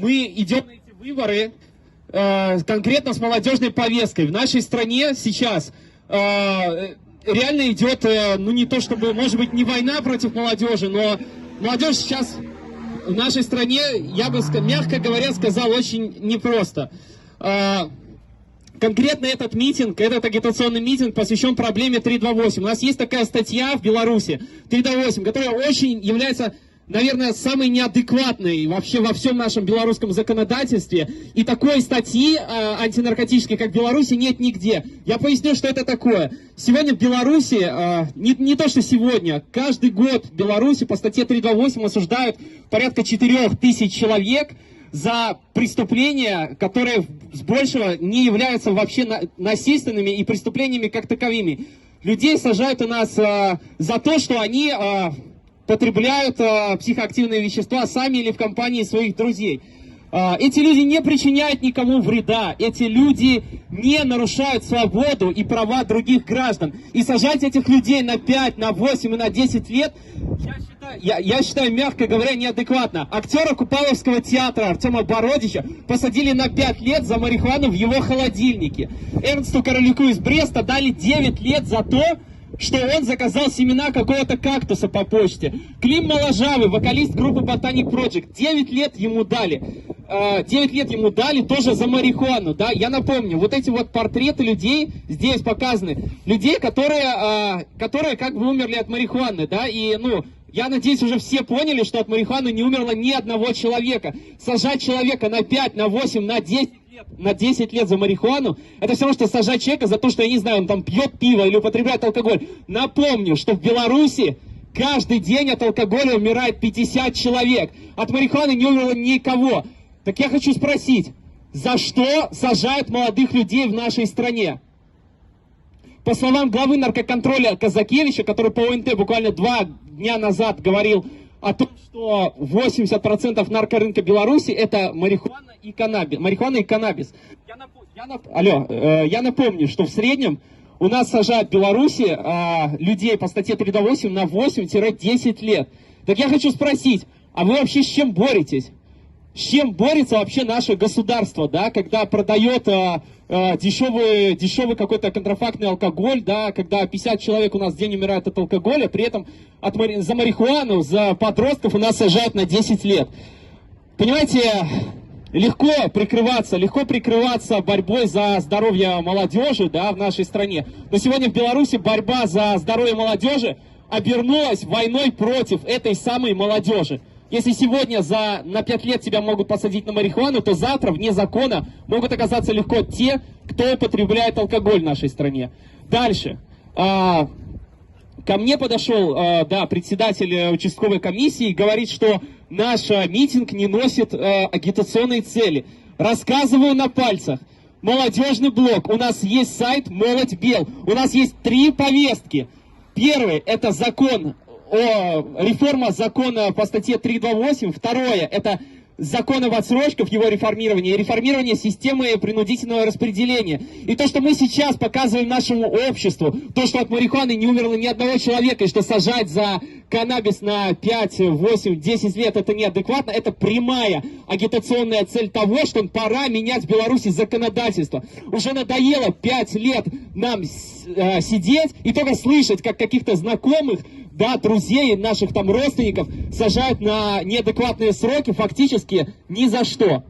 мы идем на эти выборы конкретно с молодежной повесткой. В нашей стране сейчас реально идет, ну не то чтобы, может быть, не война против молодежи, но молодежь сейчас в нашей стране, я бы, мягко говоря, сказал, очень непросто. Конкретно этот митинг, этот агитационный митинг посвящен проблеме 328. У нас есть такая статья в Беларуси, 328, которая очень является, наверное, самой неадекватной вообще во всем нашем белорусском законодательстве. И такой статьи антинаркотической, как в Беларуси, нет нигде. Я поясню, что это такое. Сегодня в Беларуси, не то что сегодня, каждый год в Беларуси по статье 328 осуждают порядка 4000 человек за преступления, которые с большего не являются вообще насильственными и преступлениями как таковыми. Людей сажают у нас за то, что они потребляют психоактивные вещества сами или в компании своих друзей. Эти люди не причиняют никому вреда, эти люди не нарушают свободу и права других граждан. И сажать этих людей на 5, на 8 и на 10 лет, я считаю, мягко говоря, неадекватно. Актера Купаловского театра Артема Бородича посадили на 5 лет за марихуану в его холодильнике. Эрнсту Королюку из Бреста дали 9 лет за то, что он заказал семена какого-то кактуса по почте. Клим Моложавый, вокалист группы Botanic Project, 9 лет ему дали. 9 лет ему дали тоже за марихуану, да. Я напомню, вот эти вот портреты людей здесь показаны. Людей, которые как бы умерли от марихуаны, да. И, ну, я надеюсь, уже все поняли, что от марихуаны не умерло ни одного человека. Сажать человека на 5, на 8, на 10 лет за марихуану, это все равно, что сажать человека за то, что, я не знаю, он там пьет пиво или употребляет алкоголь. Напомню, что в Беларуси каждый день от алкоголя умирает 50 человек. От марихуаны не умерло никого. Так я хочу спросить, за что сажают молодых людей в нашей стране? По словам главы наркоконтроля Казакевича, который по ОНТ буквально 2 дня назад говорил о том, что 80% наркорынка Беларуси это марихуана и каннабис. Я напомню, что в среднем у нас сажают в Беларуси людей по статье 328 на 8-10 лет. Так я хочу спросить, а вы вообще с чем боретесь? С чем борется вообще наше государство, да, когда продает дешевый какой-то контрафактный алкоголь, да, когда 50 человек у нас в день умирают от алкоголя, при этом за марихуану, за подростков у нас сажают на 10 лет. Понимаете, легко прикрываться борьбой за здоровье молодежи, да, в нашей стране. Но сегодня в Беларуси борьба за здоровье молодежи обернулась войной против этой самой молодежи. Если сегодня на 5 лет тебя могут посадить на марихуану, то завтра вне закона могут оказаться легко те, кто употребляет алкоголь в нашей стране. Дальше. Ко мне подошел председатель участковой комиссии и говорит, что наш митинг не носит агитационной цели. Рассказываю на пальцах. Молодежный блок. У нас есть сайт «Молодь Бел». У нас есть 3 повестки. Первый – это реформа закона по статье 328. Второе – это закон об отсрочках, его реформирование, и реформирование системы принудительного распределения. И то, что мы сейчас показываем нашему обществу, то, что от марихуаны не умерло ни одного человека, и что сажать за каннабис на 5, 8, 10 лет это неадекватно, это прямая агитационная цель того, что пора менять в Беларуси законодательство. Уже надоело 5 лет нам сидеть и только слышать, как каких-то знакомых, да, друзей, наших там родственников сажают на неадекватные сроки фактически ни за что.